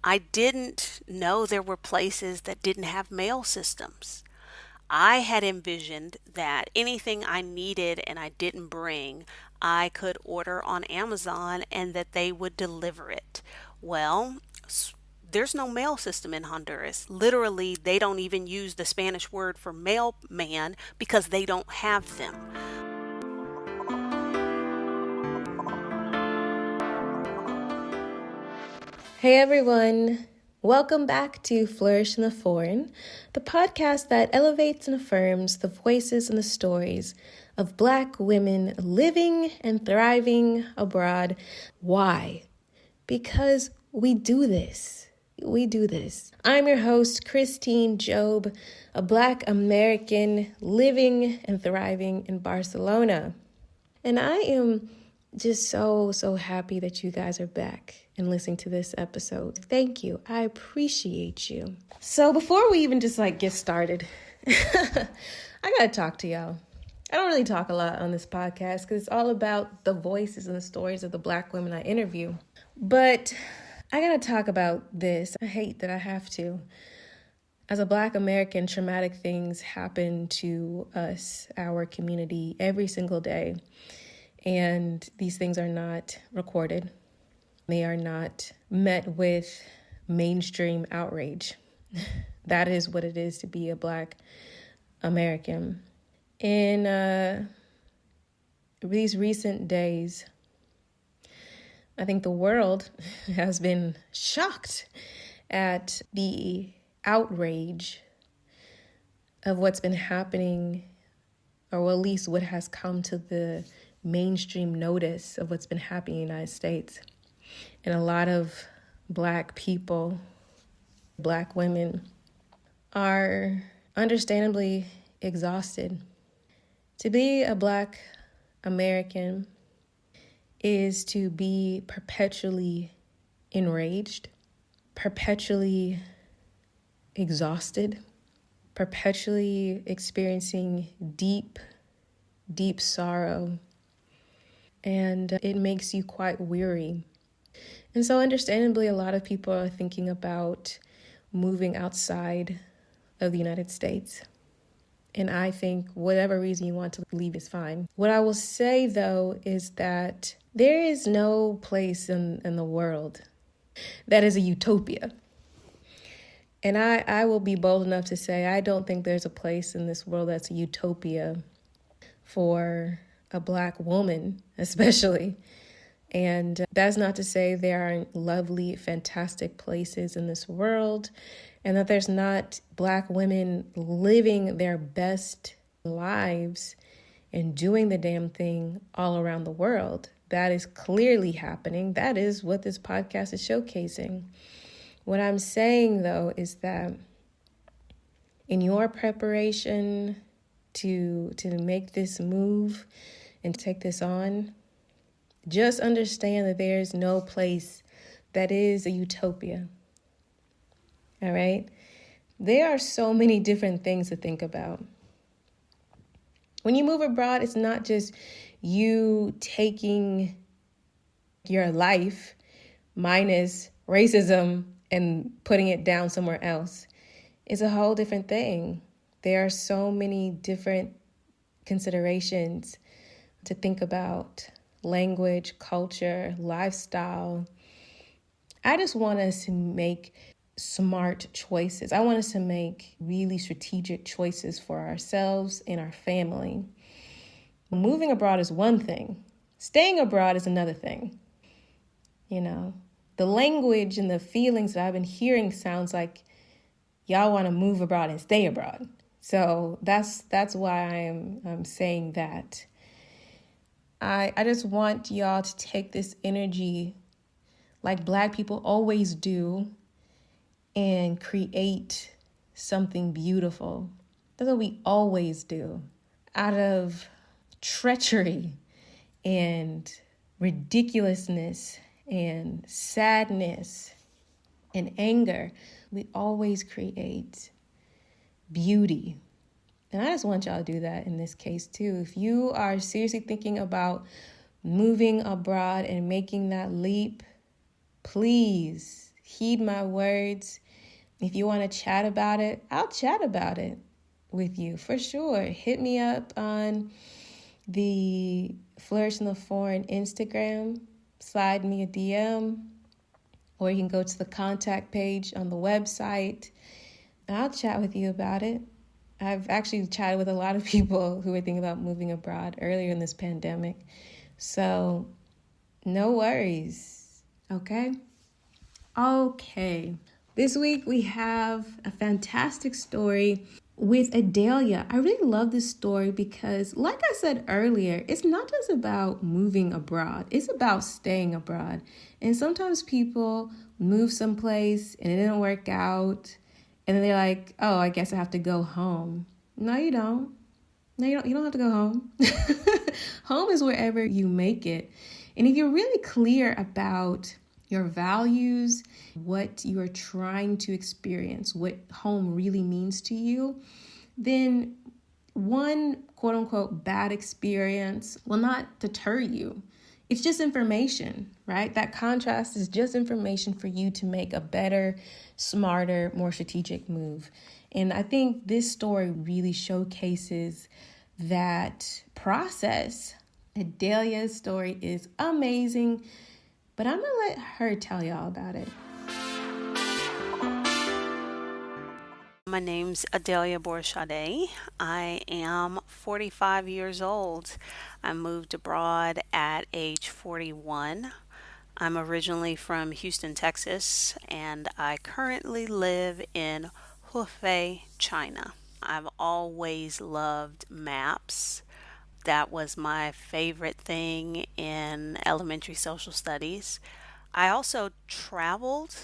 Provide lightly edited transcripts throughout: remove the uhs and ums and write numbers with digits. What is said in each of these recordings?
I didn't know there were places that didn't have mail systems. I had envisioned that anything I needed and I didn't bring, I could order on Amazon and that they would deliver it. Well, there's no mail system in Honduras. Literally, they don't even use the Spanish word for mailman because they don't have them. Hey everyone, welcome back to Flourish in the Foreign, the podcast that elevates and affirms the voices and the stories of Black women living and thriving abroad. Why? Because we do this. We do this. I'm your host, Christine Job, a Black American living and thriving in Barcelona. And I am just so happy that you guys are back and listening to this episode. Thank you. I appreciate you. So before we even just get started, I gotta talk to y'all. I don't really talk a lot on this podcast because it's all about the voices and the stories of the Black women I interview. But I gotta talk about this. I hate that I have to. As a Black American, traumatic things happen to us, our community, every single day. And these things are not recorded. They are not met with mainstream outrage. That is what it is to be a Black American. In these recent days, I think the world has been shocked at the outrage of what's been happening, or at least what has come to the mainstream notice of what's been happening in the United States. And a lot of Black people, Black women, are understandably exhausted. To be a Black American is to be perpetually enraged, perpetually exhausted, perpetually experiencing deep sorrow. And it makes you quite weary. And so understandably, a lot of people are thinking about moving outside of the United States. And I think whatever reason you want to leave is fine. What I will say, though, is that there is no place in the world that is a utopia. And I will be bold enough to say I don't think there's a place in this world that's a utopia for a Black woman, especially. And that's not to say there aren't lovely, fantastic places in this world, and that there's not Black women living their best lives and doing the damn thing all around the world. That is clearly happening. That is what this podcast is showcasing. What I'm saying, though, is that in your preparation to make this move and take this on, just understand that there is no place that is a utopia. All right? There are so many different things to think about. When you move abroad, it's not just you taking your life minus racism and putting it down somewhere else. It's a whole different thing. There are so many different considerations to think about: language, culture, lifestyle. I just want us to make smart choices. I want us to make really strategic choices for ourselves and our family. Moving abroad is one thing. Staying abroad is another thing. You know, the language and the feelings that I've been hearing sounds like y'all want to move abroad and stay abroad. So that's why I'm saying that. I just want y'all to take this energy like Black people always do and create something beautiful. That's what we always do. Out of treachery and ridiculousness and sadness and anger, we always create beauty. And I just want y'all to do that in this case too. If you are seriously thinking about moving abroad and making that leap, please heed my words. If you want to chat about it, I'll chat about it with you for sure. Hit me up on the Flourish in the Foreign Instagram, slide me a DM, or you can go to the contact page on the website. I'll chat with you about it. I've actually chatted with a lot of people who were thinking about moving abroad earlier in this pandemic. So, no worries. Okay? Okay. This week we have a fantastic story with Adalia. I really love this story because, like I said earlier, it's not just about moving abroad, it's about staying abroad. And sometimes people move someplace and it didn't work out, and then they're like, oh, I guess I have to go home. No, you don't. No, you don't have to go home. Home is wherever you make it. And if you're really clear about your values, what you are trying to experience, what home really means to you, then one quote unquote bad experience will not deter you. It's just information, right? That contrast is just information for you to make a better, smarter, more strategic move. And I think this story really showcases that process. Adalia's story is amazing, but I'm gonna let her tell y'all about it. My name's Adalia Borshade. I am 45 years old. I moved abroad at age 41. I'm originally from Houston, Texas, and I currently live in Hefei, China. I've always loved maps. That was my favorite thing in elementary social studies. I also traveled,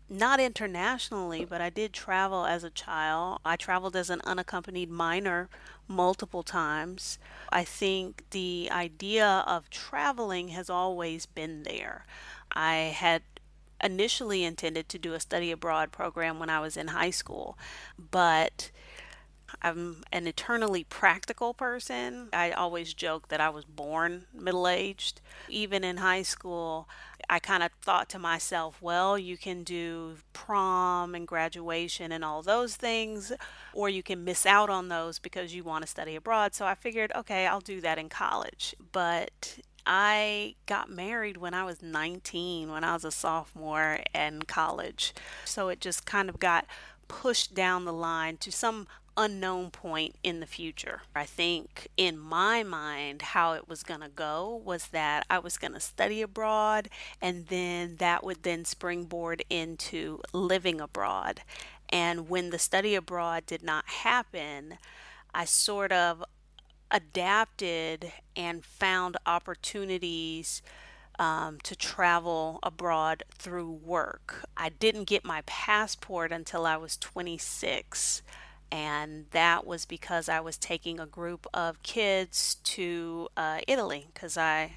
not internationally, but I did travel as a child. I traveled as an unaccompanied minor multiple times. I think the idea of traveling has always been there. I had initially intended to do a study abroad program when I was in high school, but I'm an eternally practical person. I always joke that I was born middle aged. Even in high school, I kind of thought to myself, well, you can do prom and graduation and all those things, or you can miss out on those because you want to study abroad. So I figured, okay, I'll do that in college. But I got married when I was 19, when I was a sophomore in college. So it just kind of got pushed down the line to some unknown point in the future. I think in my mind, how it was going to go was that I was going to study abroad, and then that would then springboard into living abroad. And when the study abroad did not happen, I sort of adapted and found opportunities to travel abroad through work. I didn't get my passport until I was 26, and that was because I was taking a group of kids to Italy because I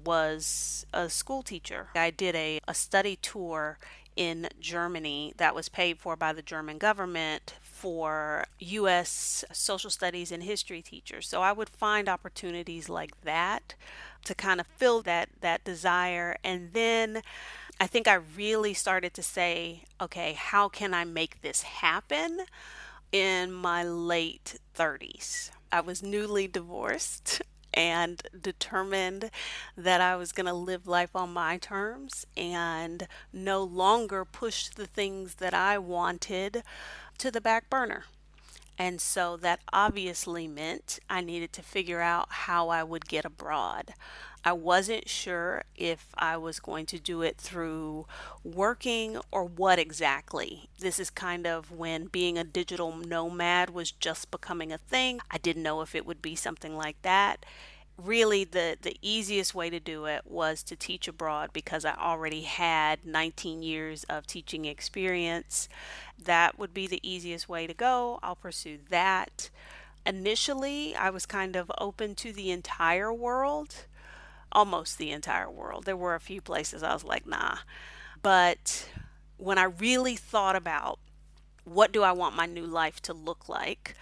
was a school teacher. I did a study tour in Germany that was paid for by the German government for U.S. social studies and history teachers. So I would find opportunities like that to kind of fill that desire. And then I think I really started to say, okay, how can I make this happen in my late 30s? I was newly divorced and determined that I was going to live life on my terms and no longer push the things that I wanted to the back burner. And so that obviously meant I needed to figure out how I would get abroad. I wasn't sure if I was going to do it through working or what exactly. This is kind of when being a digital nomad was just becoming a thing. I didn't know if it would be something like that. Really, the easiest way to do it was to teach abroad because I already had 19 years of teaching experience. That would be the easiest way to go. I'll pursue that. Initially, I was kind of open to the entire world, almost the entire world. There were a few places I was like, nah. But when I really thought about what do I want my new life to look like,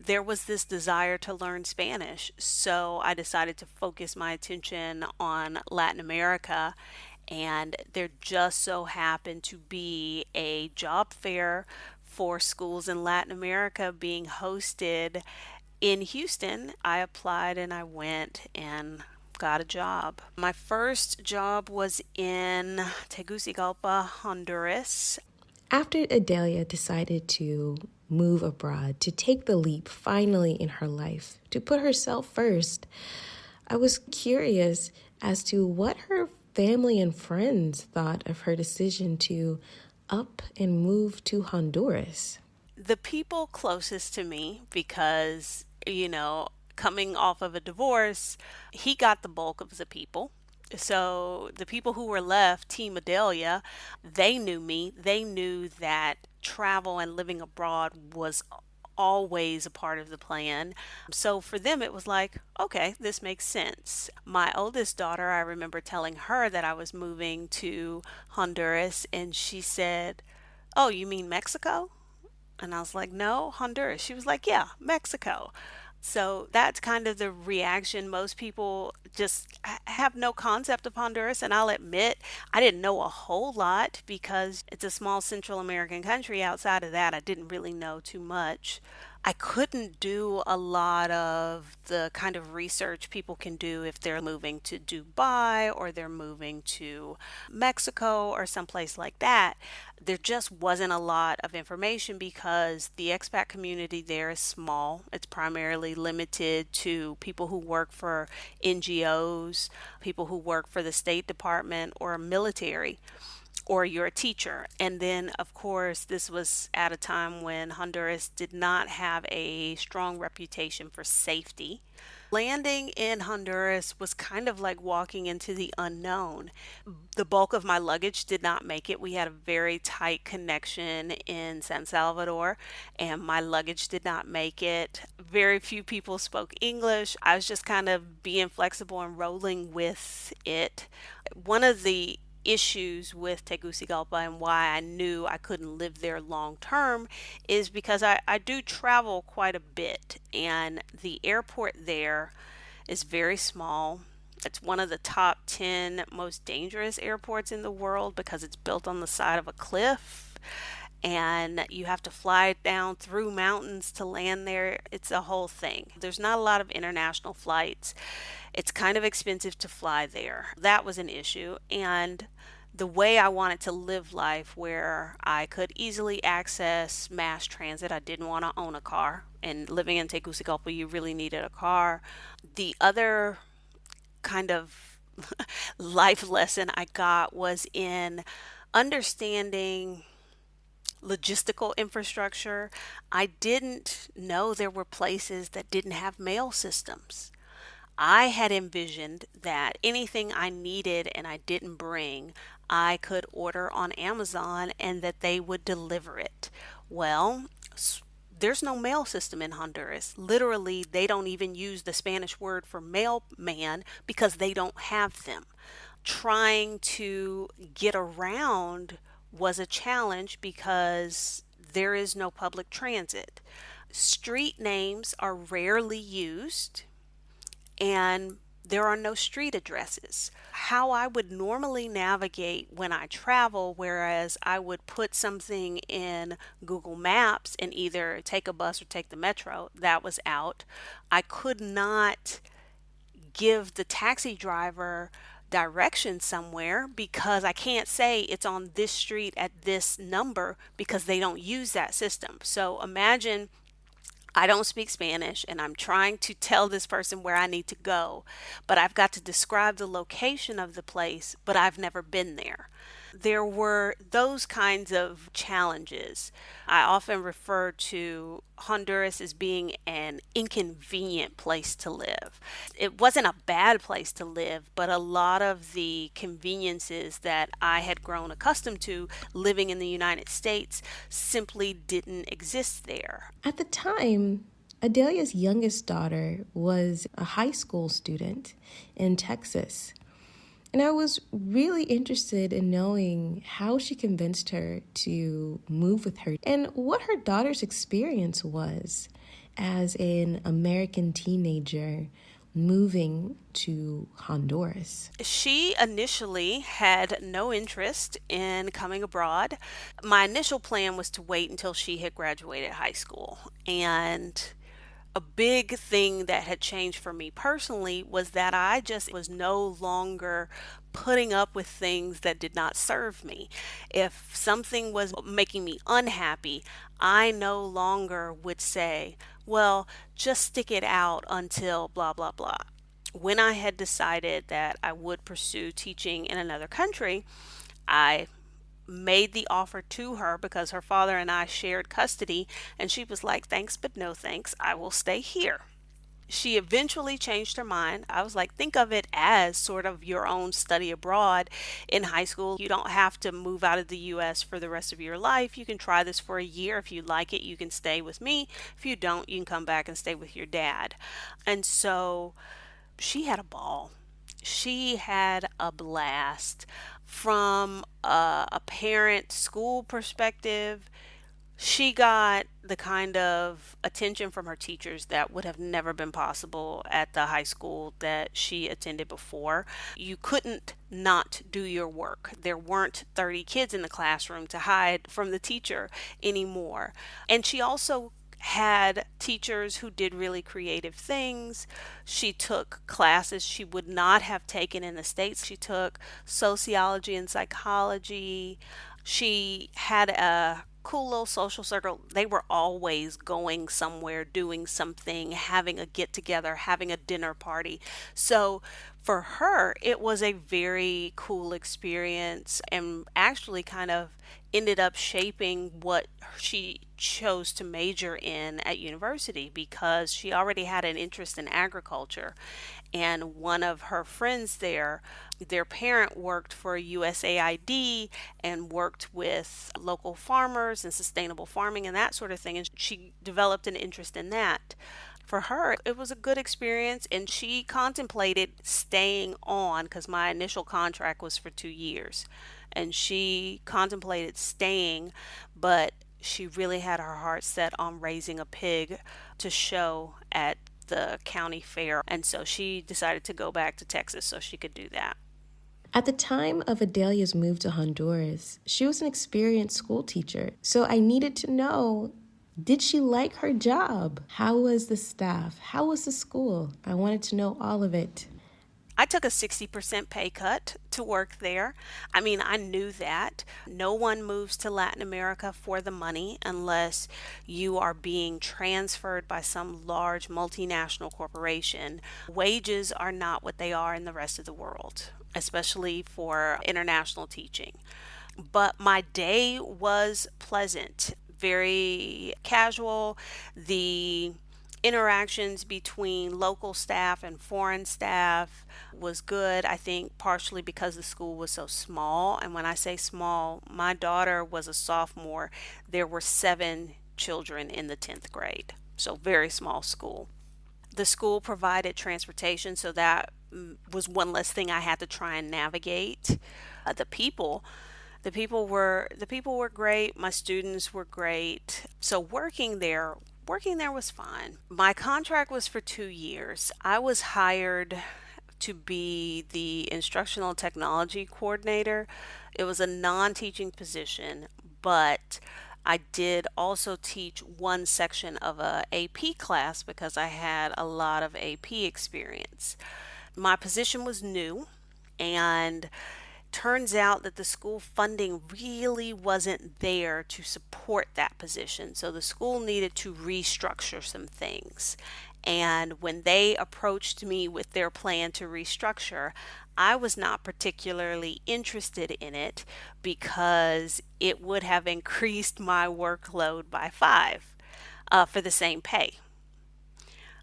there was this desire to learn Spanish. So I decided to focus my attention on Latin America and there just so happened to be a job fair for schools in Latin America being hosted in Houston. I applied and I went and got a job. My first job was in Tegucigalpa, Honduras. After Adalia decided to move abroad, to take the leap finally in her life, to put herself first, I was curious as to what her family and friends thought of her decision to up and move to Honduras. The people closest to me, because, coming off of a divorce, he got the bulk of the people. So the people who were left, Team Adalia, they knew me. They knew that travel and living abroad was always a part of the plan. So for them, it was like, okay, this makes sense. My oldest daughter, I remember telling her that I was moving to Honduras, and she said, "Oh, you mean Mexico?" And I was like, "No, Honduras." She was like, "Yeah, Mexico." So that's kind of the reaction. Most people just have no concept of Honduras. And I'll admit, I didn't know a whole lot because it's a small Central American country. Outside of that, I didn't really know too much. I couldn't do a lot of the kind of research people can do if they're moving to Dubai or they're moving to Mexico or someplace like that. There just wasn't a lot of information because the expat community there is small. It's primarily limited to people who work for NGOs, people who work for the State Department or military, or you're a teacher. And then, of course, this was at a time when Honduras did not have a strong reputation for safety. Landing in Honduras was kind of like walking into the unknown. The bulk of my luggage did not make it. We had a very tight connection in San Salvador, and my luggage did not make it. Very few people spoke English. I was just kind of being flexible and rolling with it. One of the issues with Tegucigalpa and why I knew I couldn't live there long term is because I do travel quite a bit, and the airport there is very small. It's one of the top 10 most dangerous airports in the world because it's built on the side of a cliff and you have to fly down through mountains to land there. It's a whole thing. There's not a lot of international flights. It's kind of expensive to fly there. That was an issue. And the way I wanted to live life where I could easily access mass transit, I didn't want to own a car. And living in Tegucigalpa, you really needed a car. The other kind of life lesson I got was in understanding logistical infrastructure. I didn't know there were places that didn't have mail systems. I had envisioned that anything I needed and I didn't bring, I could order on Amazon and that they would deliver it. Well, there's no mail system in Honduras. Literally, they don't even use the Spanish word for mailman because they don't have them. Trying to get around was a challenge because there is no public transit. Street names are rarely used, and there are no street addresses. How I would normally navigate when I travel, whereas I would put something in Google Maps and either take a bus or take the metro, that was out. I could not give the taxi driver directions somewhere because I can't say it's on this street at this number because they don't use that system. So imagine I don't speak Spanish and I'm trying to tell this person where I need to go, but I've got to describe the location of the place, but I've never been there. There were those kinds of challenges. I often refer to Honduras as being an inconvenient place to live. It wasn't a bad place to live, but a lot of the conveniences that I had grown accustomed to living in the United States simply didn't exist there. At the time, Adelia's youngest daughter was a high school student in Texas. And I was really interested in knowing how she convinced her to move with her and what her daughter's experience was as an American teenager moving to Honduras? She initially had no interest in coming abroad. My initial plan was to wait until she had graduated high school. And a big thing that had changed for me personally was that I just was no longer putting up with things that did not serve me. If something was making me unhappy, I no longer would say, well, just stick it out until blah, blah, blah. When I had decided that I would pursue teaching in another country, I made the offer to her because her father and I shared custody, and she was like, thanks, but no thanks. I will stay here. She eventually changed her mind. I was like, think of it as sort of your own study abroad in high school. You don't have to move out of the US for the rest of your life. You can try this for a year. If you like it, you can stay with me. If you don't, you can come back and stay with your dad. And so she had a ball. She had a blast. From a parent school perspective, she got the kind of attention from her teachers that would have never been possible at the high school that she attended before. You couldn't not do your work. There weren't 30 kids in the classroom to hide from the teacher anymore. And she also had teachers who did really creative things. She took classes she would not have taken in the States. She took sociology and psychology. She had a cool little social circle. They were always going somewhere, doing something, having a get together, having a dinner party. So for her, it was a very cool experience and actually kind of ended up shaping what she chose to major in at university because she already had an interest in agriculture. And one of her friends there, their parent worked for USAID and worked with local farmers and sustainable farming and that sort of thing. And she developed an interest in that. For her, it was a good experience, and she contemplated staying on because my initial contract was for 2 years. And she contemplated staying, but she really had her heart set on raising a pig to show at the county fair. And so she decided to go back to Texas so she could do that. At the time of Adalia's move to Honduras, she was an experienced school teacher. So I needed to know, did she like her job? How was the staff? How was the school? I wanted to know all of it. I took a 60% pay cut to work there. I mean, I knew that. No one moves to Latin America for the money unless you are being transferred by some large multinational corporation. Wages are not what they are in the rest of the world, especially for international teaching. But my day was pleasant, very casual. The interactions between local staff and foreign staff was good. I think partially because the school was so small. And when I say small, my daughter was a sophomore. There were 7 children in the 10th grade. So, very small school. The school provided transportation, so that was one less thing I had to try and navigate. The people the people were great. My students were great. So working there was fun. My contract was for 2 years. I was hired to be the instructional technology coordinator. It was a non-teaching position, but I did also teach one section of a AP class because I had a lot of AP experience. My position was new, and turns out that the school funding really wasn't there to support that position. So the school needed to restructure some things. And when they approached me with their plan to restructure, I was not particularly interested in it because it would have increased my workload by five for the same pay.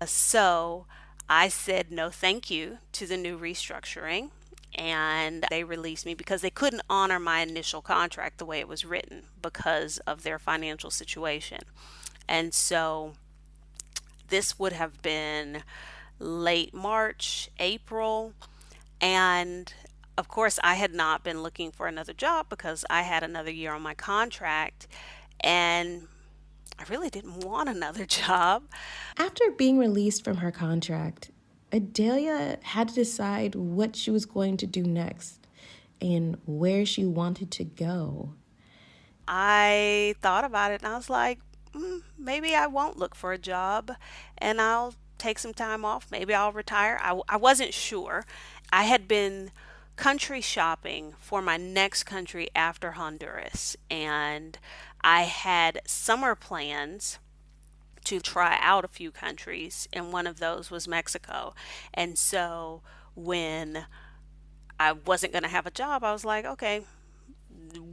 So I said no thank you to the new restructuring, and they released me because they couldn't honor my initial contract the way it was written because of their financial situation. And so this would have been late March, April, and of course, I had not been looking for another job because I had another year on my contract, and I really didn't want another job. After being released from her contract, Adalia had to decide what she was going to do next and where she wanted to go. I thought about it and I was like, maybe I won't look for a job and I'll take some time off. Maybe I'll retire. I wasn't sure. I had been country shopping for my next country after Honduras, and I had summer plans to try out a few countries, and one of those was Mexico. And so when I wasn't going to have a job, I was like, okay,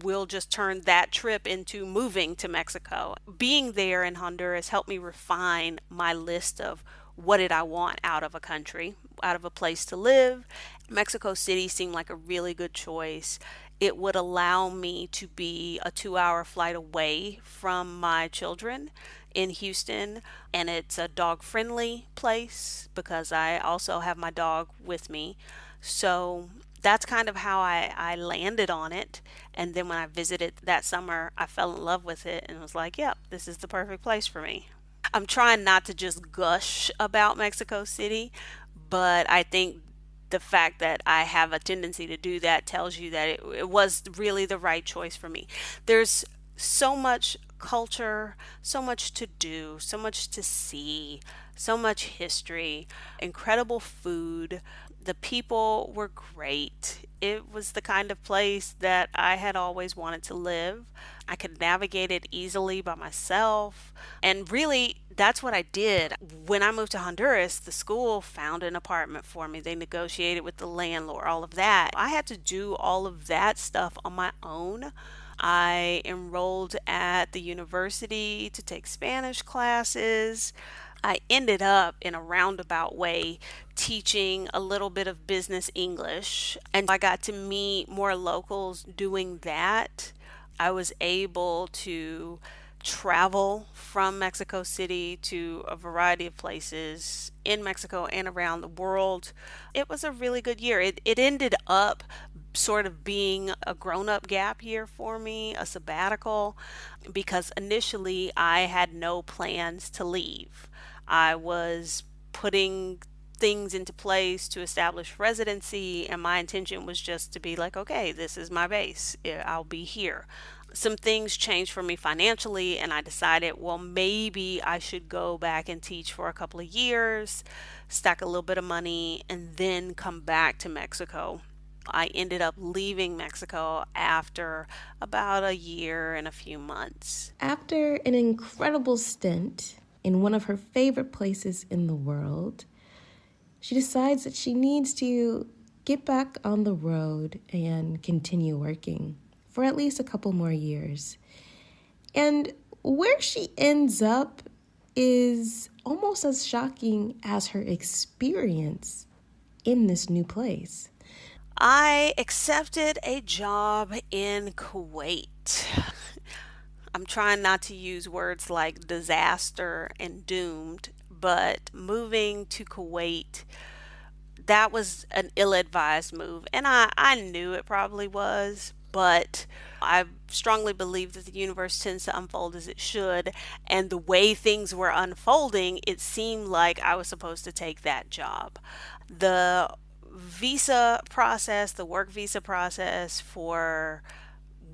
we'll just turn that trip into moving to Mexico. Being there in Honduras helped me refine my list of what did I want out of a country, out of a place to live. Mexico City seemed like a really good choice. It would allow me to be a 2 hour flight away from my children in Houston, and it's a dog friendly place because I also have my dog with me. So that's kind of how I landed on it. And then when I visited that summer, I fell in love with it and was like, yep, this is the perfect place for me. I'm trying not to just gush about Mexico City, but I think the fact that I have a tendency to do that tells you that it was really the right choice for me. There's so much culture, so much to do, so much to see, so much history, incredible food. The people were great. It was the kind of place that I had always wanted to live. I could navigate it easily by myself. And really, that's what I did. When I moved to Honduras, the school found an apartment for me. They negotiated with the landlord, all of that. I had to do all of that stuff on my own. I enrolled at the university to take Spanish classes. I ended up in a roundabout way teaching a little bit of business English, and I got to meet more locals doing that. I was able to travel from Mexico City to a variety of places in Mexico and around the world. It was a really good year. It ended up sort of being a grown up gap year for me, a sabbatical, because initially I had no plans to leave. I was putting things into place to establish residency, and my intention was just to be like, okay, this is my base. I'll be here. Some things changed for me financially, and I decided, well, maybe I should go back and teach for a couple of years, stack a little bit of money, and then come back to Mexico. I ended up leaving Mexico after about a year and a few months. After an incredible stint in one of her favorite places in the world, she decides that she needs to get back on the road and continue working for at least a couple more years. And where she ends up is almost as shocking as her experience in this new place. I accepted a job in Kuwait. I'm trying not to use words like disaster and doomed, but moving to Kuwait, that was an ill-advised move. And I knew it probably was, but I strongly believe that the universe tends to unfold as it should. And the way things were unfolding, it seemed like I was supposed to take that job. The visa process, the work visa process for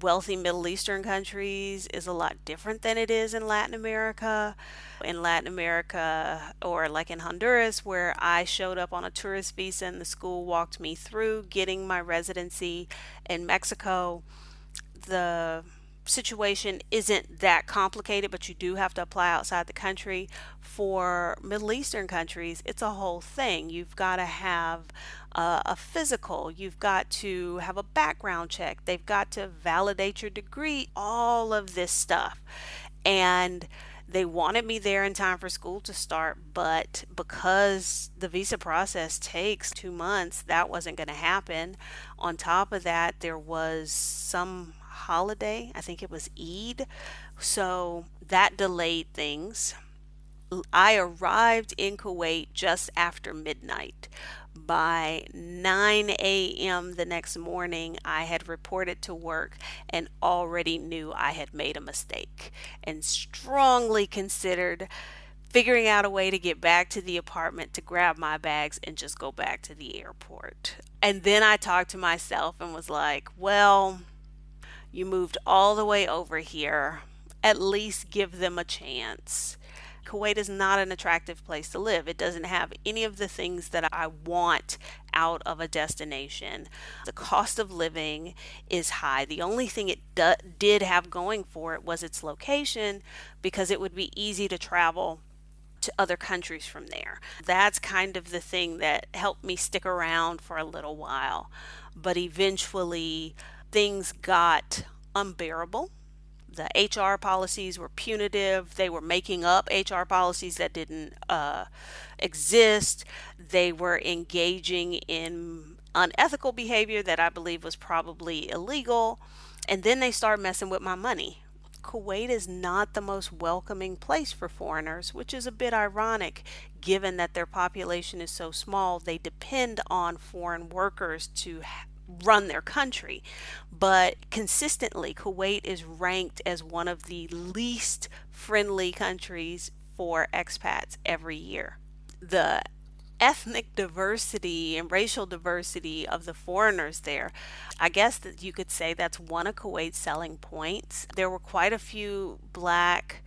wealthy Middle Eastern countries is a lot different than it is in Latin America. In Latin America, or like in Honduras, where I showed up on a tourist visa and the school walked me through getting my residency in Mexico, the situation isn't that complicated, but you do have to apply outside the country. For Middle Eastern countries, it's a whole thing. You've got to have a physical, you've got to have a background check, they've got to validate your degree, all of this stuff. And they wanted me there in time for school to start, but because the visa process takes 2 months, that wasn't going to happen. On top of that, there was some holiday, I think it was Eid, so that delayed things. I arrived in Kuwait just after midnight. By 9 a.m. the next morning, I had reported to work and already knew I had made a mistake and strongly considered figuring out a way to get back to the apartment to grab my bags and just go back to the airport. And then I talked to myself and was like, well, you moved all the way over here. At least give them a chance. Kuwait is not an attractive place to live. It doesn't have any of the things that I want out of a destination. The cost of living is high. The only thing it did have going for it was its location because it would be easy to travel to other countries from there. That's kind of the thing that helped me stick around for a little while. But eventually, things got unbearable. The HR policies were punitive. They were making up HR policies that didn't exist. They were engaging in unethical behavior that I believe was probably illegal. And then they started messing with my money. Kuwait is not the most welcoming place for foreigners, which is a bit ironic given that their population is so small. They depend on foreign workers to run their country. But consistently, Kuwait is ranked as one of the least friendly countries for expats every year. The ethnic diversity and racial diversity of the foreigners there, I guess that you could say that's one of Kuwait's selling points. There were quite a few black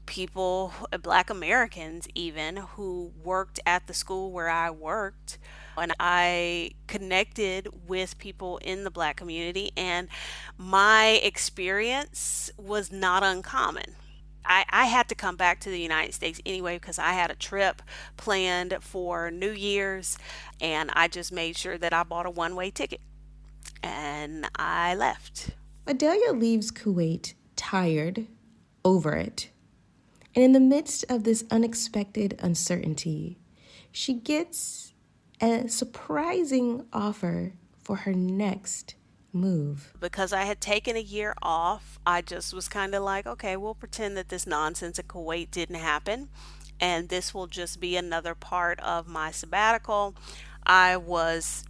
people, black Americans even, who worked at the school where I worked. And I connected with people in the black community, and my experience was not uncommon. I had to come back to the United States anyway because I had a trip planned for New Year's, and I just made sure that I bought a one-way ticket and I left. Adalia leaves Kuwait tired, over it. And in the midst of this unexpected uncertainty, she gets a surprising offer for her next move. Because I had taken a year off, I just was kind of like, okay, we'll pretend that this nonsense in Kuwait didn't happen, and this will just be another part of my sabbatical. I was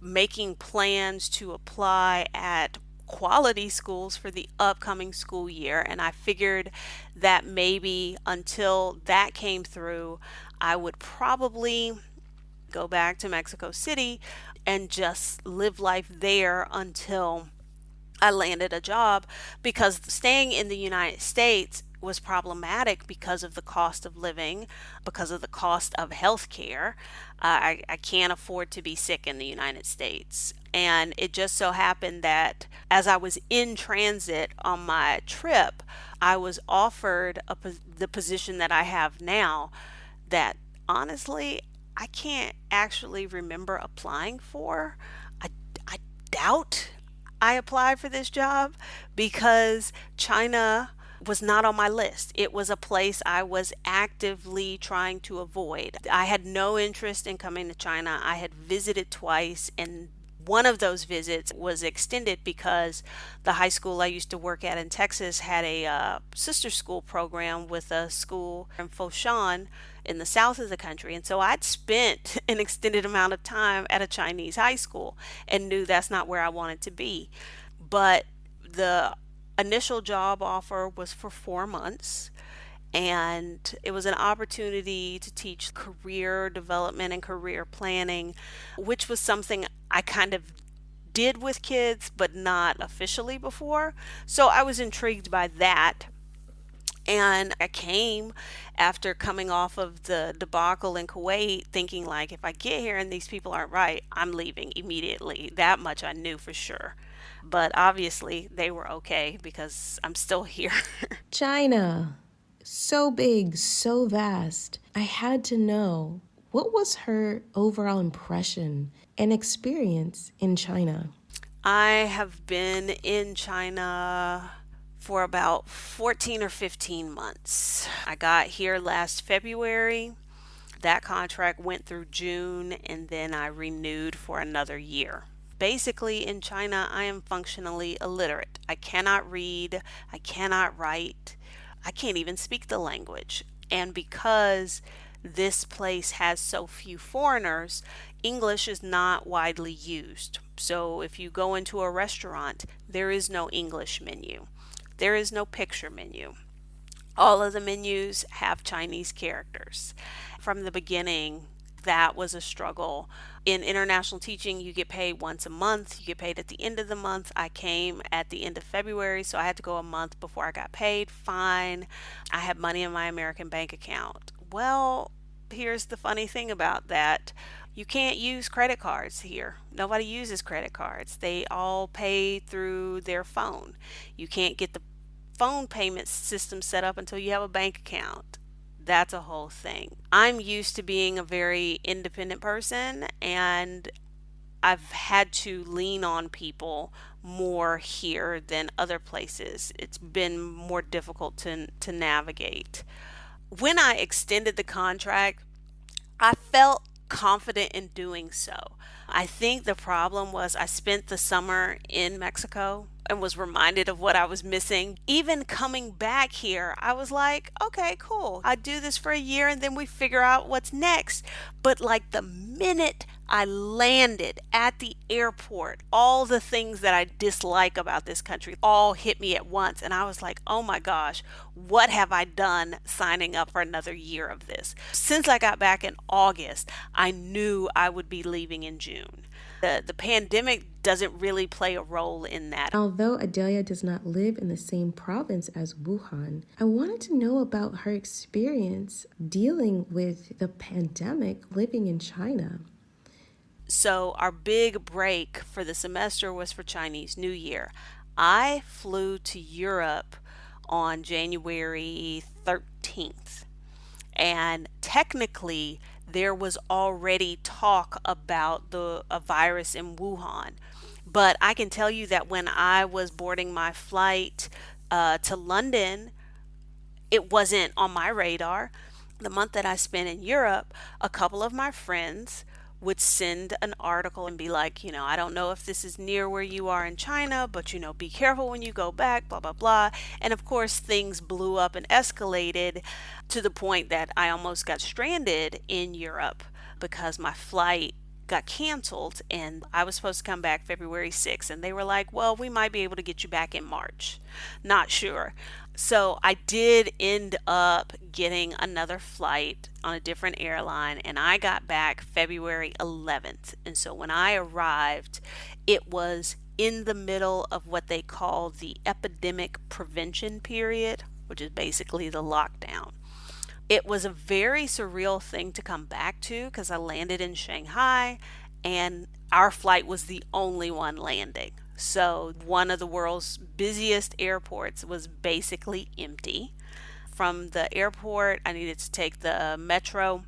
making plans to apply at quality schools for the upcoming school year, and I figured that maybe until that came through, I would probably go back to Mexico City and just live life there until I landed a job, because staying in the United States was problematic because of the cost of living, because of the cost of health care. I can't afford to be sick in the United States. And it just so happened that as I was in transit on my trip, I was offered the position that I have now that honestly I can't actually remember applying for. I, I doubt I applied for this job because China was not on my list. It was a place I was actively trying to avoid. I had no interest in coming to China. I had visited twice, and one of those visits was extended because the high school I used to work at in Texas had a sister school program with a school in Foshan in the south of the country. And so I'd spent an extended amount of time at a Chinese high school and knew that's not where I wanted to be. But the initial job offer was for 4 months, and it was an opportunity to teach career development and career planning, which was something I kind of did with kids but not officially before. So I was intrigued by that. And I came after coming off of the debacle in Kuwait thinking like, if I get here and these people aren't right, I'm leaving immediately. That much I knew for sure. But obviously they were okay because I'm still here. China. So big, so vast. I had to know, what was her overall impression and experience in China? I have been in China for about 14 or 15 months. I got here last February. That contract went through June, and then I renewed for another year. Basically, in China, I am functionally illiterate. I cannot read, I cannot write, I can't even speak the language. And because this place has so few foreigners, English is not widely used. So if you go into a restaurant, there is no English menu. There is no picture menu. All of the menus have Chinese characters. From the beginning, that was a struggle. In international teaching, you get paid once a month. You get paid at the end of the month. I came at the end of February, so I had to go a month before I got paid. Fine. I had money in my American bank account. Well, here's the funny thing about that. You can't use credit cards here. Nobody uses credit cards. They all pay through their phone. You can't get the phone payment system set up until you have a bank account. That's a whole thing. I'm used to being a very independent person, and I've had to lean on people more here than other places. It's been more difficult to navigate. When I extended the contract, I felt confident in doing so. I think the problem was I spent the summer in Mexico and was reminded of what I was missing. Even coming back here, I was like, okay, cool. I do this for a year and then we figure out what's next. But like the minute I landed at the airport, all the things that I dislike about this country all hit me at once. And I was like, oh my gosh, what have I done signing up for another year of this? Since I got back in August, I knew I would be leaving in June. The pandemic doesn't really play a role in that. Although Adalia does not live in the same province as Wuhan, I wanted to know about her experience dealing with the pandemic living in China. So our big break for the semester was for Chinese New Year. I flew to Europe on January 13th. And technically, there was already talk about a virus in Wuhan. But I can tell you that when I was boarding my flight to London, it wasn't on my radar. The month that I spent in Europe, a couple of my friends would send an article and be like, I don't know if this is near where you are in China, but be careful when you go back, blah, blah, blah. And of course, things blew up and escalated to the point that I almost got stranded in Europe because my flight got canceled and I was supposed to come back February 6th, and they were like, well, we might be able to get you back in March. Not sure. So I did end up getting another flight on a different airline, and I got back February 11th. And so when I arrived, it was in the middle of what they call the epidemic prevention period, which is basically the lockdown. It was a very surreal thing to come back to because I landed in Shanghai and our flight was the only one landing. So, one of the world's busiest airports was basically empty. From the airport, I needed to take the metro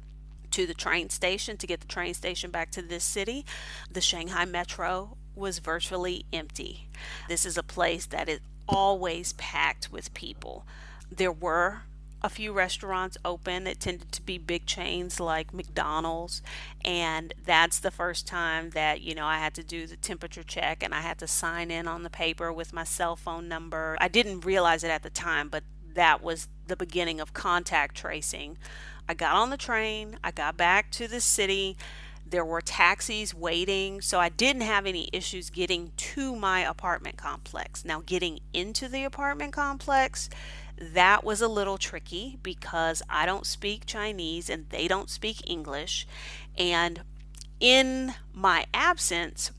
to the train station to get the train station back to this city. The Shanghai metro was virtually empty. This is a place that is always packed with people. There were a few restaurants open. It tended to be big chains like McDonald's. And that's the first time that, I had to do the temperature check and I had to sign in on the paper with my cell phone number. I didn't realize it at the time, but that was the beginning of contact tracing. I got on the train, I got back to the city. There were taxis waiting, so I didn't have any issues getting to my apartment complex. Now, getting into the apartment complex, that was a little tricky because I don't speak Chinese and they don't speak English. And in my absence,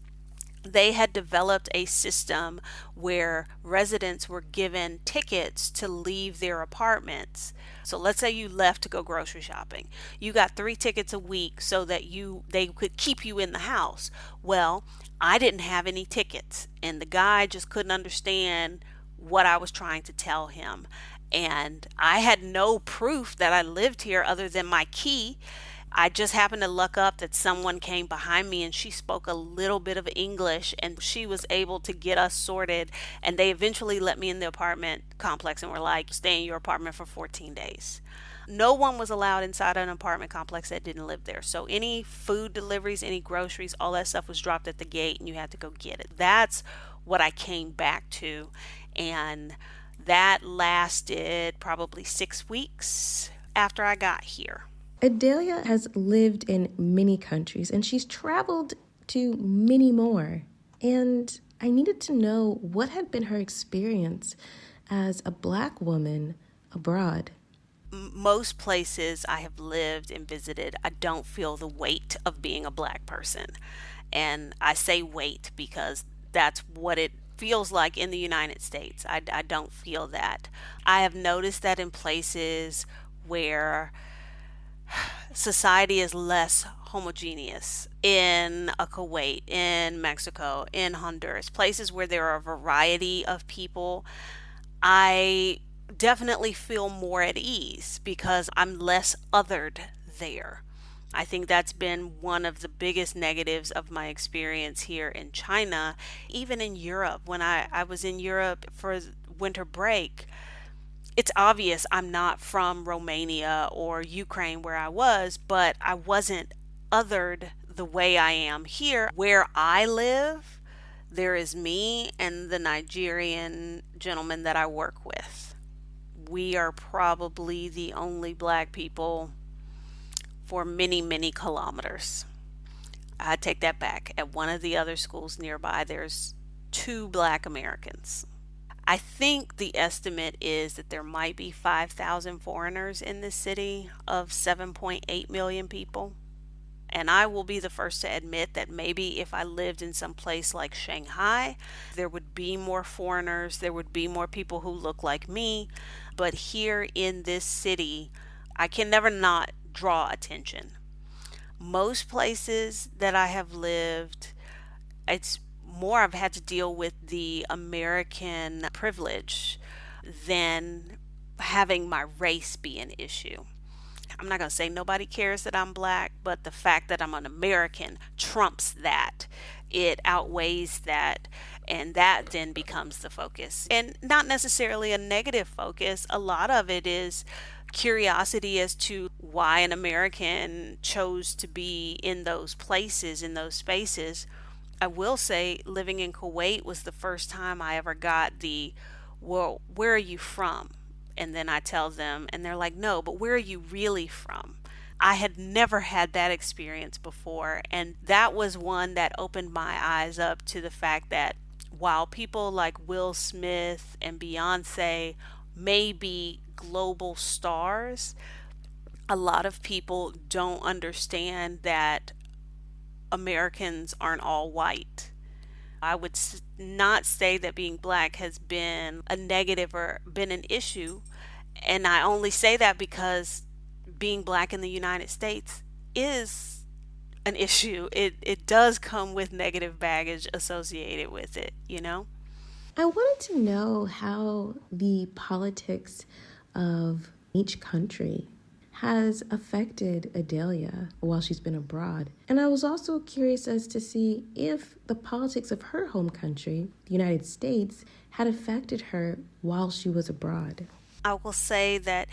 they had developed a system where residents were given tickets to leave their apartments. So let's say you left to go grocery shopping. You got 3 tickets a week so that they could keep you in the house. Well, I didn't have any tickets and the guy just couldn't understand what I was trying to tell him. And I had no proof that I lived here other than my key. I just happened to luck up that someone came behind me and she spoke a little bit of English and she was able to get us sorted. And they eventually let me in the apartment complex and were like, stay in your apartment for 14 days. No one was allowed inside an apartment complex that didn't live there. So any food deliveries, any groceries, all that stuff was dropped at the gate and you had to go get it. That's what I came back to. And that lasted probably 6 weeks after I got here. Adalia has lived in many countries and she's traveled to many more. And I needed to know what had been her experience as a Black woman abroad? Most places I have lived and visited, I don't feel the weight of being a black person. And I say weight because that's what it feels like in the United States. I don't feel that. I have noticed that in places where society is less homogeneous, in a Kuwait, in Mexico, in Honduras, places where there are a variety of people, I definitely feel more at ease because I'm less othered there. I think that's been one of the biggest negatives of my experience here in China. Even in Europe, when I was in Europe for winter break, it's obvious I'm not from Romania or Ukraine where I was, but I wasn't othered the way I am here. Where I live, there is me and the Nigerian gentleman that I work with. We are probably the only black people for many, many kilometers. I take that back. At one of the other schools nearby, there's two black Americans. I think the estimate is that there might be 5,000 foreigners in this city of 7.8 million people. And I will be the first to admit that maybe if I lived in some place like Shanghai, there would be more foreigners, there would be more people who look like me. But here in this city, I can never not draw attention. Most places that I have lived, it's more I've had to deal with the American privilege than having my race be an issue. I'm not going to say nobody cares that I'm black, but the fact that I'm an American trumps that. It outweighs that, and that then becomes the focus. And not necessarily a negative focus. A lot of it is curiosity as to why an American chose to be in those places, in those spaces. I will say living in Kuwait was the first time I ever got the, well, where are you from? And then I tell them, and they're like, no, but where are you really from? I had never had that experience before. And that was one that opened my eyes up to the fact that while people like Will Smith and Beyonce may be global stars, a lot of people don't understand that Americans aren't all white. I would not say that being black has been a negative or been an issue. And I only say that because being black in the United States is an issue. It does come with negative baggage associated with it, you know? I wanted to know how the politics of each country has affected Adalia while she's been abroad. And I was also curious as to see if the politics of her home country, the United States, had affected her while she was abroad. I will say that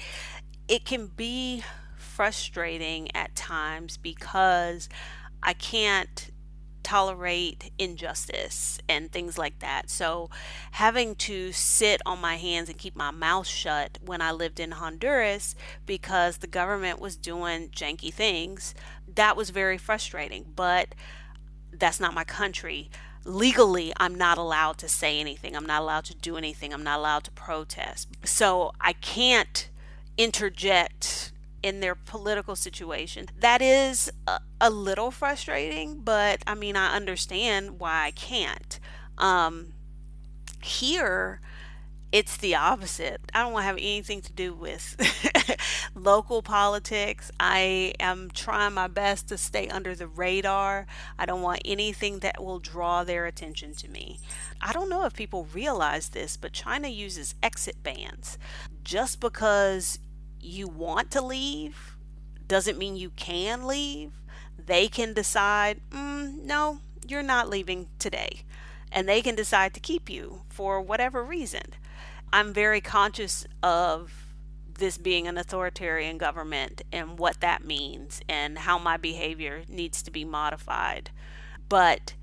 it can be frustrating at times because I can't tolerate injustice and things like that. So, having to sit on my hands and keep my mouth shut when I lived in Honduras because the government was doing janky things, that was very frustrating. But that's not my country. Legally, I'm not allowed to say anything. I'm not allowed to do anything. I'm not allowed to protest. So I can't interject in their political situation. That is a little frustrating, but I mean, I understand why I can't. Um, Here, it's the opposite. I don't want to have anything to do with local politics. I am trying my best to stay under the radar. I don't want anything that will draw their attention to me. I don't know if people realize this, but China uses exit bans. Just because you want to leave doesn't mean you can leave. They can decide, no, you're not leaving today. And they can decide to keep you for whatever reason. I'm very conscious of this being an authoritarian government and what that means and how my behavior needs to be modified. But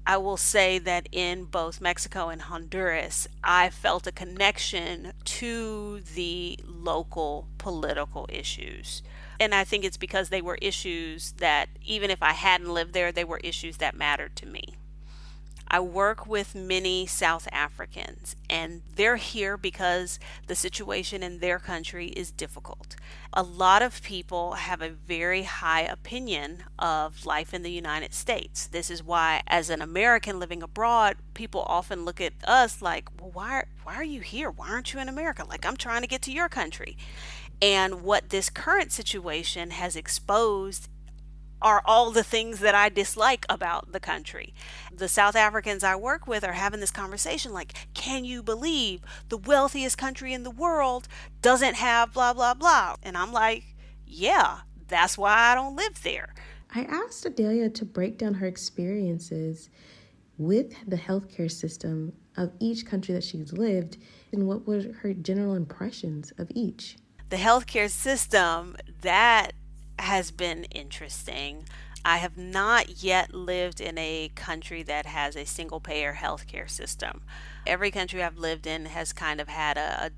I will say that in both Mexico and Honduras, I felt a connection to the local political issues. And I think it's because they were issues that, even if I hadn't lived there, they were issues that mattered to me. I work with many South Africans, and they're here because the situation in their country is difficult. A lot of people have a very high opinion of life in the United States. This is why, as an American living abroad, people often look at us like, well, why are you here? Why aren't you in America? Like, I'm trying to get to your country. And what this current situation has exposed are all the things that I dislike about the country. The South Africans I work with are having this conversation like, can you believe the wealthiest country in the world doesn't have blah, blah, blah? And I'm like, yeah, that's why I don't live there. I asked Adalia to break down her experiences with the healthcare system of each country that she's lived and what were her general impressions of each. The healthcare system, that has been interesting. I have not yet lived in a country that has a single payer healthcare system. Every country I've lived in has kind of had a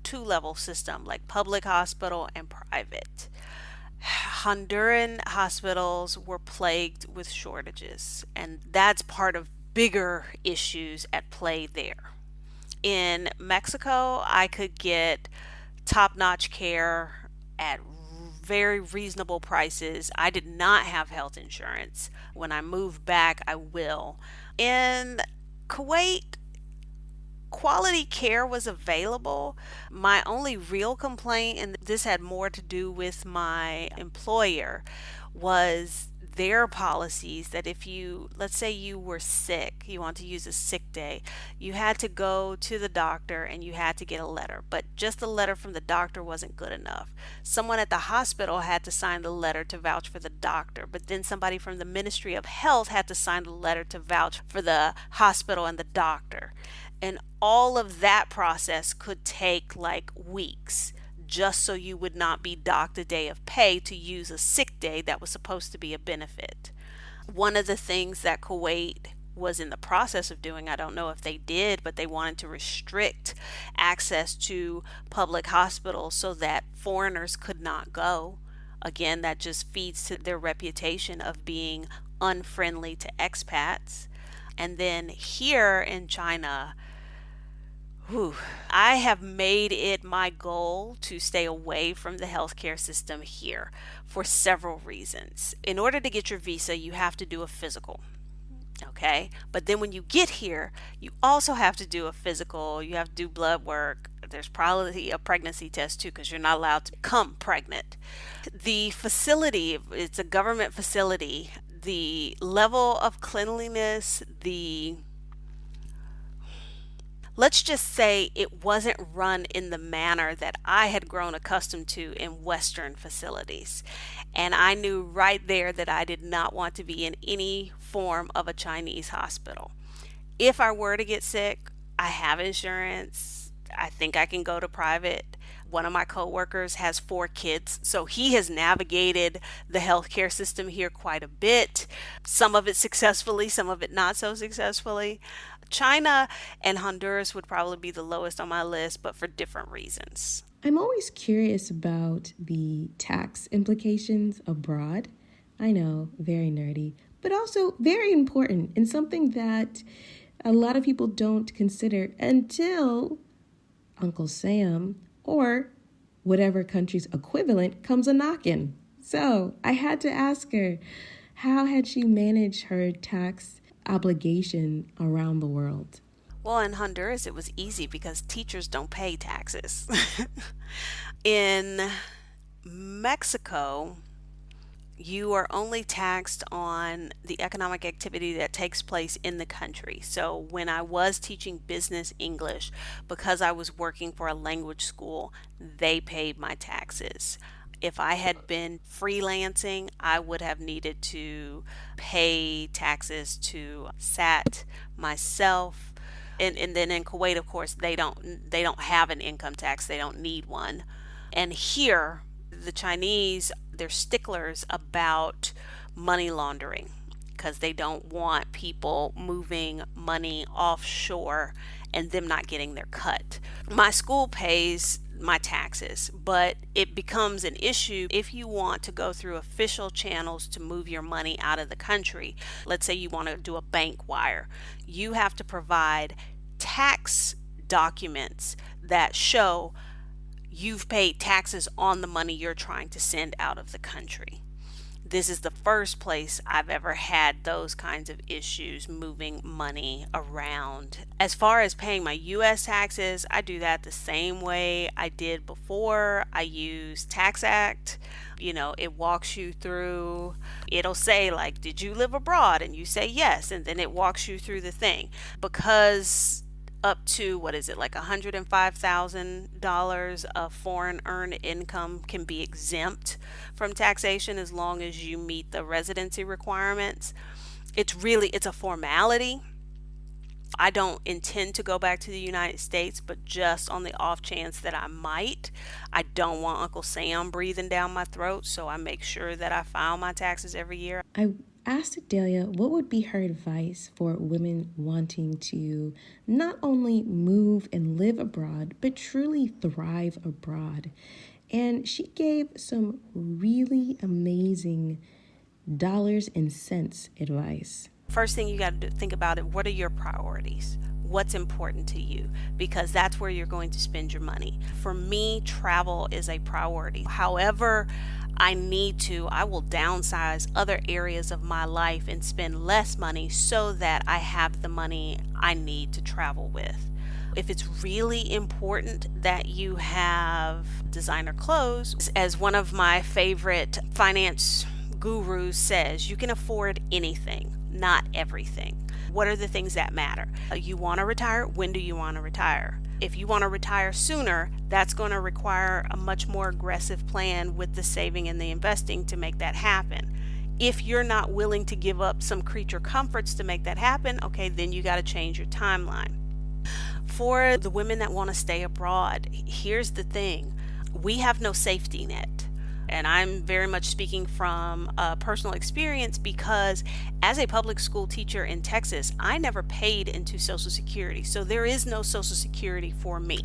two-level system, like public hospital and private. Honduran hospitals were plagued with shortages, and that's part of bigger issues at play there. In Mexico, I could get top notch care at very reasonable prices. I did not have health insurance. When I move back, I will. In Kuwait, quality care was available. My only real complaint, and this had more to do with my employer, was their policies that if you, let's say you were sick, you want to use a sick day, you had to go to the doctor and you had to get a letter, but just the letter from the doctor wasn't good enough. Someone at the hospital had to sign the letter to vouch for the doctor, but then somebody from the Ministry of Health had to sign the letter to vouch for the hospital and the doctor. And all of that process could take like weeks just so you would not be docked a day of pay to use a sick day that was supposed to be a benefit. One of the things that Kuwait was in the process of doing, I don't know if they did, but they wanted to restrict access to public hospitals so that foreigners could not go. Again, that just feeds to their reputation of being unfriendly to expats. And then here in China, whew, I have made it my goal to stay away from the healthcare system here for several reasons. In order to get your visa, you have to do a physical. Okay. But then when you get here, you also have to do a physical. You have to do blood work. There's probably a pregnancy test too, because you're not allowed to become pregnant. The facility, it's a government facility. The level of cleanliness, let's just say it wasn't run in the manner that I had grown accustomed to in Western facilities. And I knew right there that I did not want to be in any form of a Chinese hospital. If I were to get sick, I have insurance. I think I can go to private. One of my coworkers has 4 kids, so he has navigated the healthcare system here quite a bit. Some of it successfully, some of it not so successfully. China and Honduras would probably be the lowest on my list, but for different reasons. I'm always curious about the tax implications abroad. I know, very nerdy, but also very important and something that a lot of people don't consider until Uncle Sam or whatever country's equivalent comes a knocking. So I had to ask her, how had she managed her tax obligation around the world? Well, in Honduras, it was easy because teachers don't pay taxes. In Mexico, you are only taxed on the economic activity that takes place in the country. So when I was teaching business English, because I was working for a language school, they paid my taxes. If I had been freelancing, I would have needed to pay taxes to SAT myself. And then in Kuwait, of course, they don't have an income tax. They don't need one. And here, the Chinese, they're sticklers about money laundering because they don't want people moving money offshore and them not getting their cut. My school pays my taxes, but it becomes an issue if you want to go through official channels to move your money out of the country. Let's say you want to do a bank wire. You have to provide tax documents that show you've paid taxes on the money you're trying to send out of the country. This is the first place I've ever had those kinds of issues moving money around. As far as paying my US taxes, I do that the same way I did before. I use Tax Act. It walks you through, it'll say, like, did you live abroad? And you say yes, and then it walks you through the thing. Because up to, what is it, like $105,000 of foreign earned income can be exempt from taxation as long as you meet the residency requirements. It's a formality. I don't intend to go back to the United States, but just on the off chance that I might, I don't want Uncle Sam breathing down my throat, so I make sure that I file my taxes every year. I asked Adalia what would be her advice for women wanting to not only move and live abroad, but truly thrive abroad. And she gave some really amazing dollars and cents advice. First thing you got to think about it, what are your priorities? What's important to you? Because that's where you're going to spend your money. For me, travel is a priority. However, I will downsize other areas of my life and spend less money so that I have the money I need to travel with. If it's really important that you have designer clothes, as one of my favorite finance gurus says, you can afford anything, not everything. What are the things that matter? You want to retire? When do you want to retire? If you want to retire sooner, that's going to require a much more aggressive plan with the saving and the investing to make that happen. If you're not willing to give up some creature comforts to make that happen, okay, then you got to change your timeline. For the women that want to stay abroad, here's the thing. We have no safety net. And I'm very much speaking from personal experience because as a public school teacher in Texas, I never paid into Social Security. So there is no Social Security for me.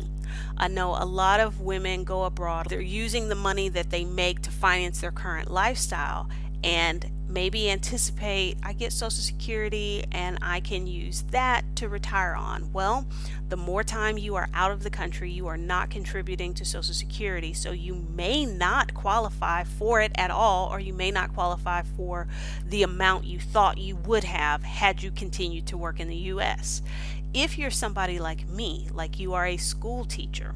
I know a lot of women go abroad. They're using the money that they make to finance their current lifestyle and maybe anticipate, I get Social Security and I can use that to retire on. Well, the more time you are out of the country, you are not contributing to Social Security, so you may not qualify for it at all, or you may not qualify for the amount you thought you would have had you continued to work in the US. If you're somebody like me, like you are a school teacher,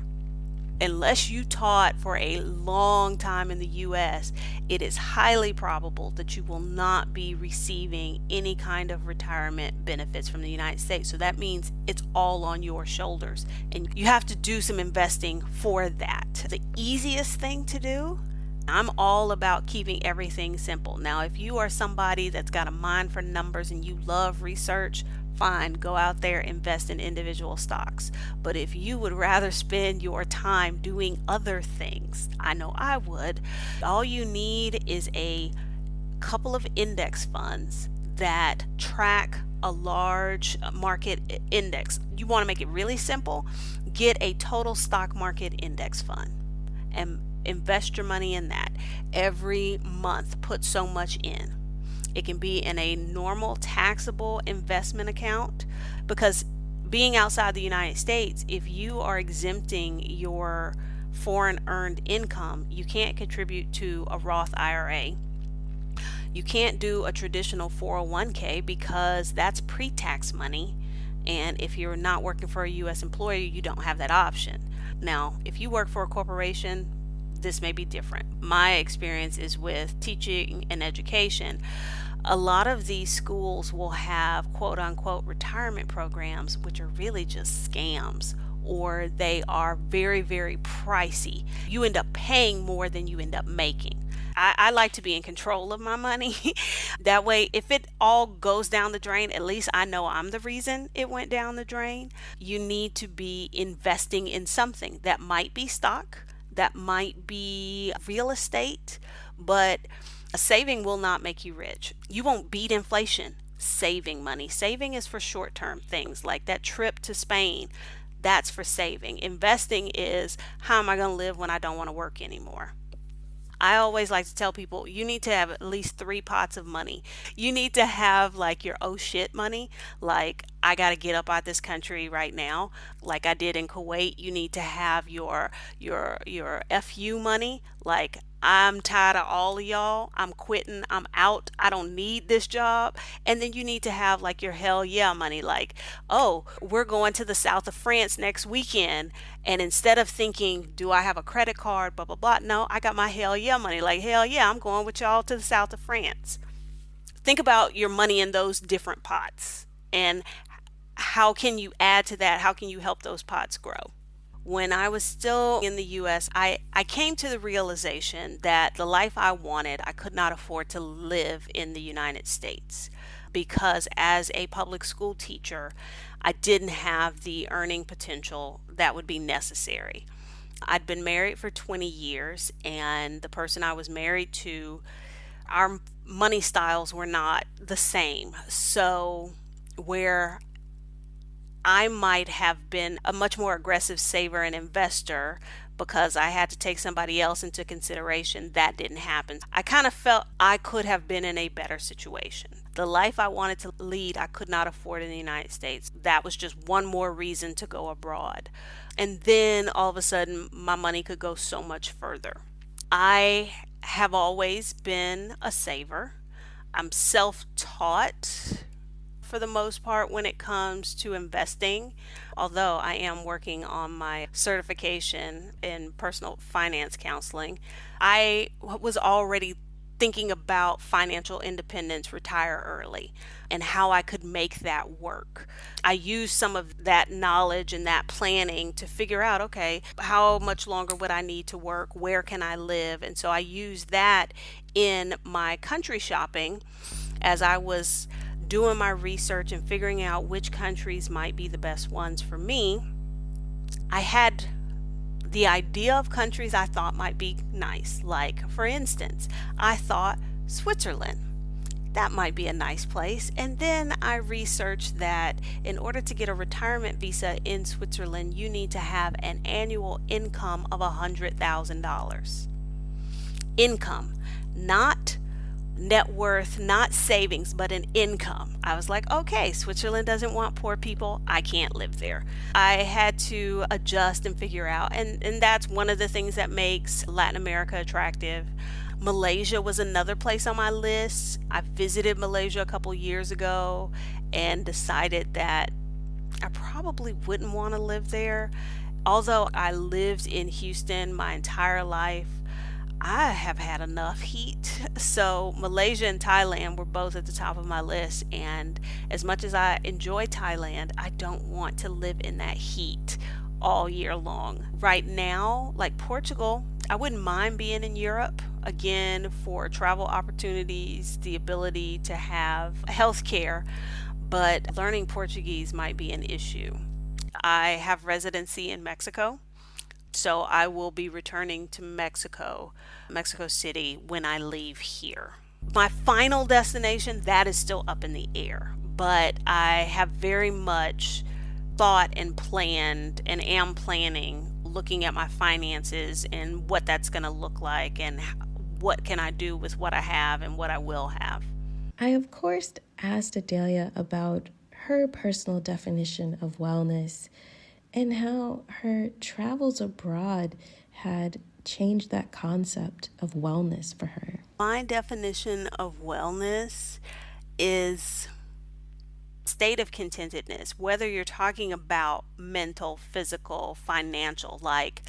unless you taught for a long time in the US, it is highly probable that you will not be receiving any kind of retirement benefits from the United States. So that means it's all on your shoulders, and you have to do some investing for that. The easiest thing to do, I'm all about keeping everything simple. Now, if you are somebody that's got a mind for numbers and you love research, fine, go out there, invest in individual stocks. But if you would rather spend your time doing other things, I know I would, all you need is a couple of index funds that track a large market index. You want to make it really simple, get a total stock market index fund and invest your money in that. Every month, put so much in. It can be in a normal taxable investment account, because being outside the United States, if you are exempting your foreign earned income, you can't contribute to a Roth IRA. You can't do a traditional 401k because that's pre-tax money. And if you're not working for a U.S. employer, you don't have that option. Now, if you work for a corporation, this may be different. My experience is with teaching and education. A lot of these schools will have quote unquote retirement programs, which are really just scams, or they are very, very pricey. You end up paying more than you end up making. I like to be in control of my money. That way, if it all goes down the drain, at least I know I'm the reason it went down the drain. You need to be investing in something that might be stock, that might be real estate, but a saving will not make you rich. You won't beat inflation saving money. Saving is for short-term things like that trip to Spain. That's for saving. Investing is, how am I going to live when I don't want to work anymore? I always like to tell people you need to have at least three pots of money. You need to have like your oh shit money, like I got to get up out this country right now, like I did in Kuwait. You need to have your FU money, like I'm tired of all of y'all. I'm quitting. I'm out. I don't need this job. And then you need to have like your hell yeah money. Like, oh, we're going to the south of France next weekend. And instead of thinking, do I have a credit card, blah, blah, blah. No, I got my hell yeah money. Like, hell yeah, I'm going with y'all to the south of France. Think about your money in those different pots. And how can you add to that? How can you help those pots grow? When I was still in the US, I came to the realization that the life I wanted, I could not afford to live in the United States because as a public school teacher, I didn't have the earning potential that would be necessary. I'd been married for 20 years, and the person I was married to, our money styles were not the same. So, where I might have been a much more aggressive saver and investor because I had to take somebody else into consideration. That didn't happen. I kind of felt I could have been in a better situation. The life I wanted to lead, I could not afford in the United States. That was just one more reason to go abroad. And then all of a sudden, my money could go so much further. I have always been a saver. I'm self taught for the most part when it comes to investing, although I am working on my certification in personal finance counseling. I was already thinking about financial independence, retire early, and how I could make that work. I used some of that knowledge and that planning to figure out, okay, how much longer would I need to work? Where can I live? And so I used that in my country shopping as I was doing my research and figuring out which countries might be the best ones for me. I had the idea of countries I thought might be nice. Like, for instance, I thought Switzerland. That might be a nice place. And then I researched that in order to get a retirement visa in Switzerland, you need to have an annual income of $100,000. Income, not net worth, not savings, but an income. I was like, okay, Switzerland doesn't want poor people. I can't live there. I had to adjust and figure out. And that's one of the things that makes Latin America attractive. Malaysia was another place on my list. I visited Malaysia a couple years ago and decided that I probably wouldn't want to live there. Although I lived in Houston my entire life, I have had enough heat. So, Malaysia and Thailand were both at the top of my list. And as much as I enjoy Thailand, I don't want to live in that heat all year long. Right now, like Portugal, I wouldn't mind being in Europe again for travel opportunities, the ability to have health care, but learning Portuguese might be an issue. I have residency in Mexico. So I will be returning to Mexico City when I leave here. My final destination, that is still up in the air, but I have very much thought and planned and am planning looking at my finances and what that's going to look like and what can I do with what I have and what I will have. I, of course, asked Adalia about her personal definition of wellness and how her travels abroad had changed that concept of wellness for her. My definition of wellness is state of contentedness, whether you're talking about mental, physical, financial, like,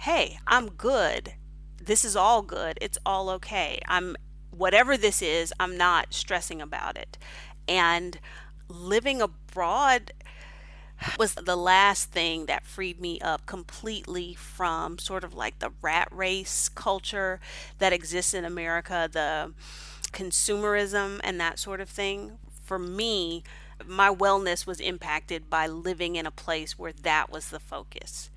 hey, I'm good. This is all good. It's all okay. Whatever this is, I'm not stressing about it. And living abroad was the last thing that freed me up completely from sort of like the rat race culture that exists in America, the consumerism and that sort of thing. For me, my wellness was impacted by living in a place where that was the focus.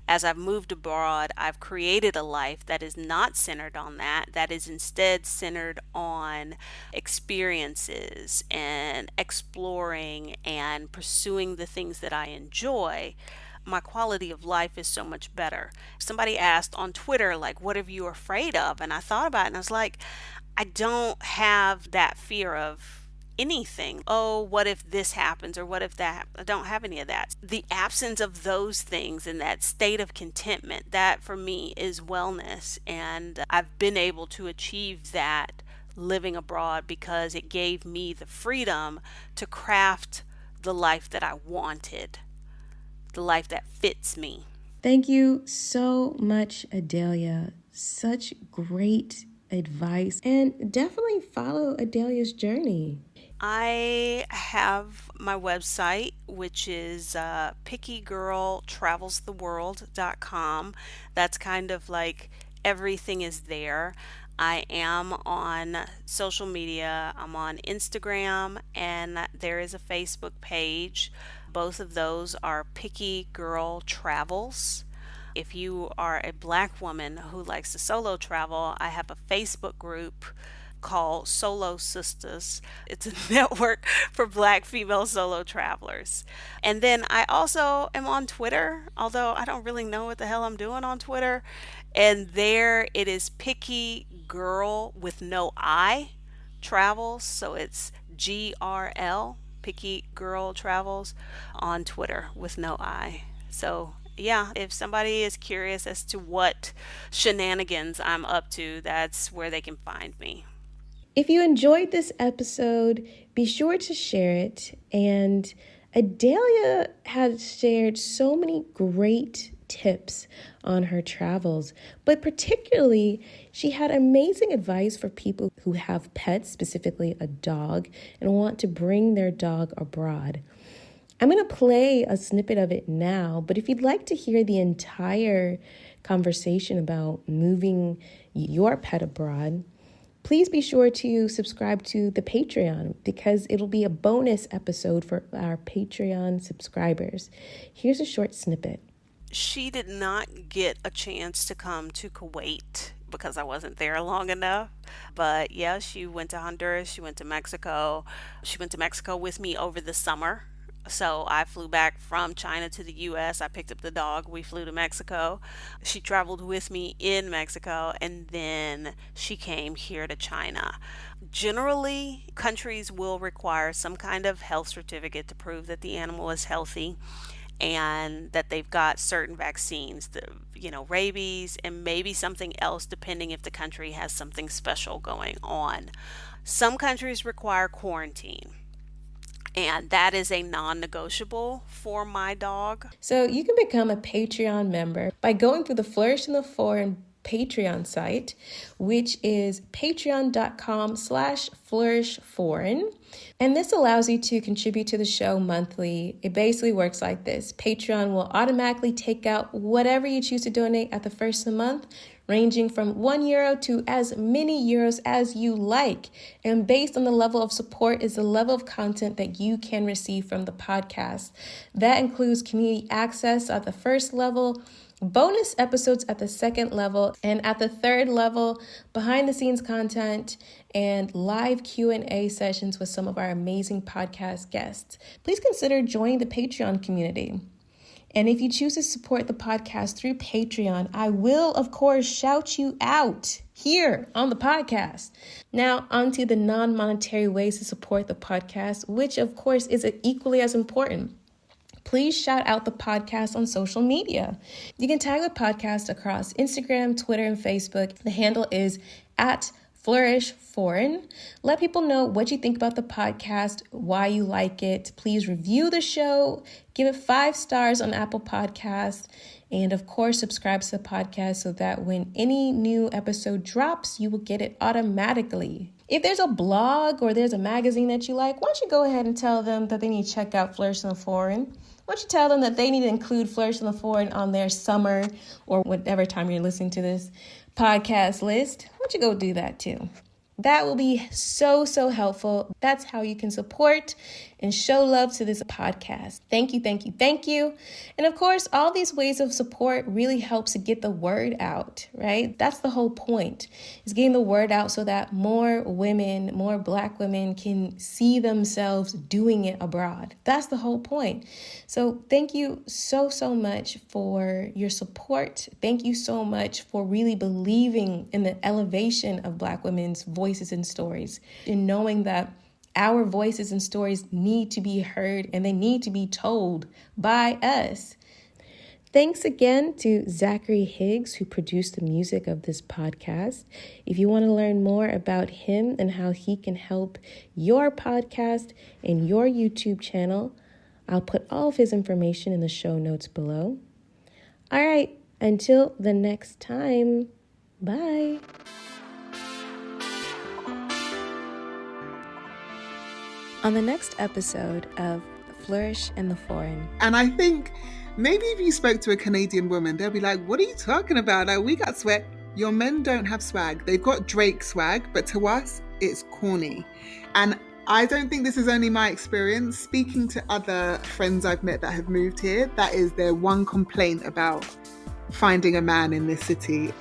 As I've moved abroad, I've created a life that is not centered on that, that is instead centered on experiences and exploring and pursuing the things that I enjoy. my quality of life is so much better. Somebody asked on Twitter, like, what are you afraid of? And I thought about it and I was like, I don't have that fear of anything. Oh, what if this happens or what if that? I don't have any of that. The absence of those things and that state of contentment, that for me is wellness. And I've been able to achieve that living abroad because it gave me the freedom to craft the life that I wanted, the life that fits me. Thank you so much, Adalia. Such great advice. And definitely follow Adalia's journey. I have my website, which is pickygirltravelstheworld.com. That's kind of like everything is there. I am on social media. I'm on Instagram, and there is a Facebook page. Both of those are Picky Girl Travels. If you are a black woman who likes to solo travel, I have a Facebook group called Solo Sisters. It's a network for black female solo travelers. And then I also am on Twitter, although I don't really know what the hell I'm doing on Twitter. And there it is Picky Girl with no I Travels. So it's GRL, Picky Girl Travels, on Twitter with no I. So yeah, if somebody is curious as to what shenanigans I'm up to, that's where they can find me. If you enjoyed this episode, be sure to share it. And Adalia has shared so many great tips on her travels, but particularly she had amazing advice for people who have pets, specifically a dog, and want to bring their dog abroad. I'm going to play a snippet of it now, but if you'd like to hear the entire conversation about moving your pet abroad, please be sure to subscribe to the Patreon because it'll be a bonus episode for our Patreon subscribers. Here's a short snippet. She did not get a chance to come to Kuwait because I wasn't there long enough. But yeah, she went to Honduras, she went to Mexico. She went to Mexico with me over the summer. So I flew back from China to the US. I picked up the dog. We flew to Mexico. She traveled with me in Mexico and then she came here to China. Generally, countries will require some kind of health certificate to prove that the animal is healthy and that they've got certain vaccines, rabies and maybe something else depending if the country has something special going on. Some countries require quarantine. And that is a non-negotiable for my dog. So you can become a Patreon member by going through the Flourish in the Foreign Patreon site, which is patreon.com/flourishforeign. And this allows you to contribute to the show monthly. It basically works like this. Patreon will automatically take out whatever you choose to donate at the first of the month, ranging from €1 to as many euros as you like. And based on the level of support is the level of content that you can receive from the podcast. That includes community access at the first level, bonus episodes at the second level, and at the third level, behind the scenes content and live Q&A sessions with some of our amazing podcast guests. Please consider joining the Patreon community. And if you choose to support the podcast through Patreon, I will, of course, shout you out here on the podcast. Now, onto the non-monetary ways to support the podcast, which, of course, is equally as important. Please shout out the podcast on social media. You can tag the podcast across Instagram, Twitter, and Facebook. The handle is @FlourishForeign. Let people know what you think about the podcast, why you like it. Please review the show, give it 5 stars on Apple Podcasts, and of course, subscribe to the podcast so that when any new episode drops, you will get it automatically. If there's a blog or there's a magazine that you like, why don't you go ahead and tell them that they need to check out Flourish in the Foreign? Why don't you tell them that they need to include Flourish in the Foreign on their summer or whatever time you're listening to this podcast list? Why don't you go do that too? That will be so, so helpful. That's how you can support and show love to this podcast. Thank you, thank you, thank you. And of course, all these ways of support really helps to get the word out, right? That's the whole point, is getting the word out so that more women, more Black women can see themselves doing it abroad. That's the whole point. So thank you so, so much for your support. Thank you so much for really believing in the elevation of Black women's voices and stories, and knowing that our voices and stories need to be heard and they need to be told by us. Thanks again to Zachary Higgs, who produced the music of this podcast. If you want to learn more about him and how he can help your podcast and your YouTube channel, I'll put all of his information in the show notes below. All right, until the next time, bye. On the next episode of Flourish in the Foreign. And I think maybe if you spoke to a Canadian woman, they'll be like, what are you talking about? Like, we got swag. Your men don't have swag. They've got Drake swag, but to us, it's corny. And I don't think this is only my experience. Speaking to other friends I've met that have moved here, that is their one complaint about finding a man in this city.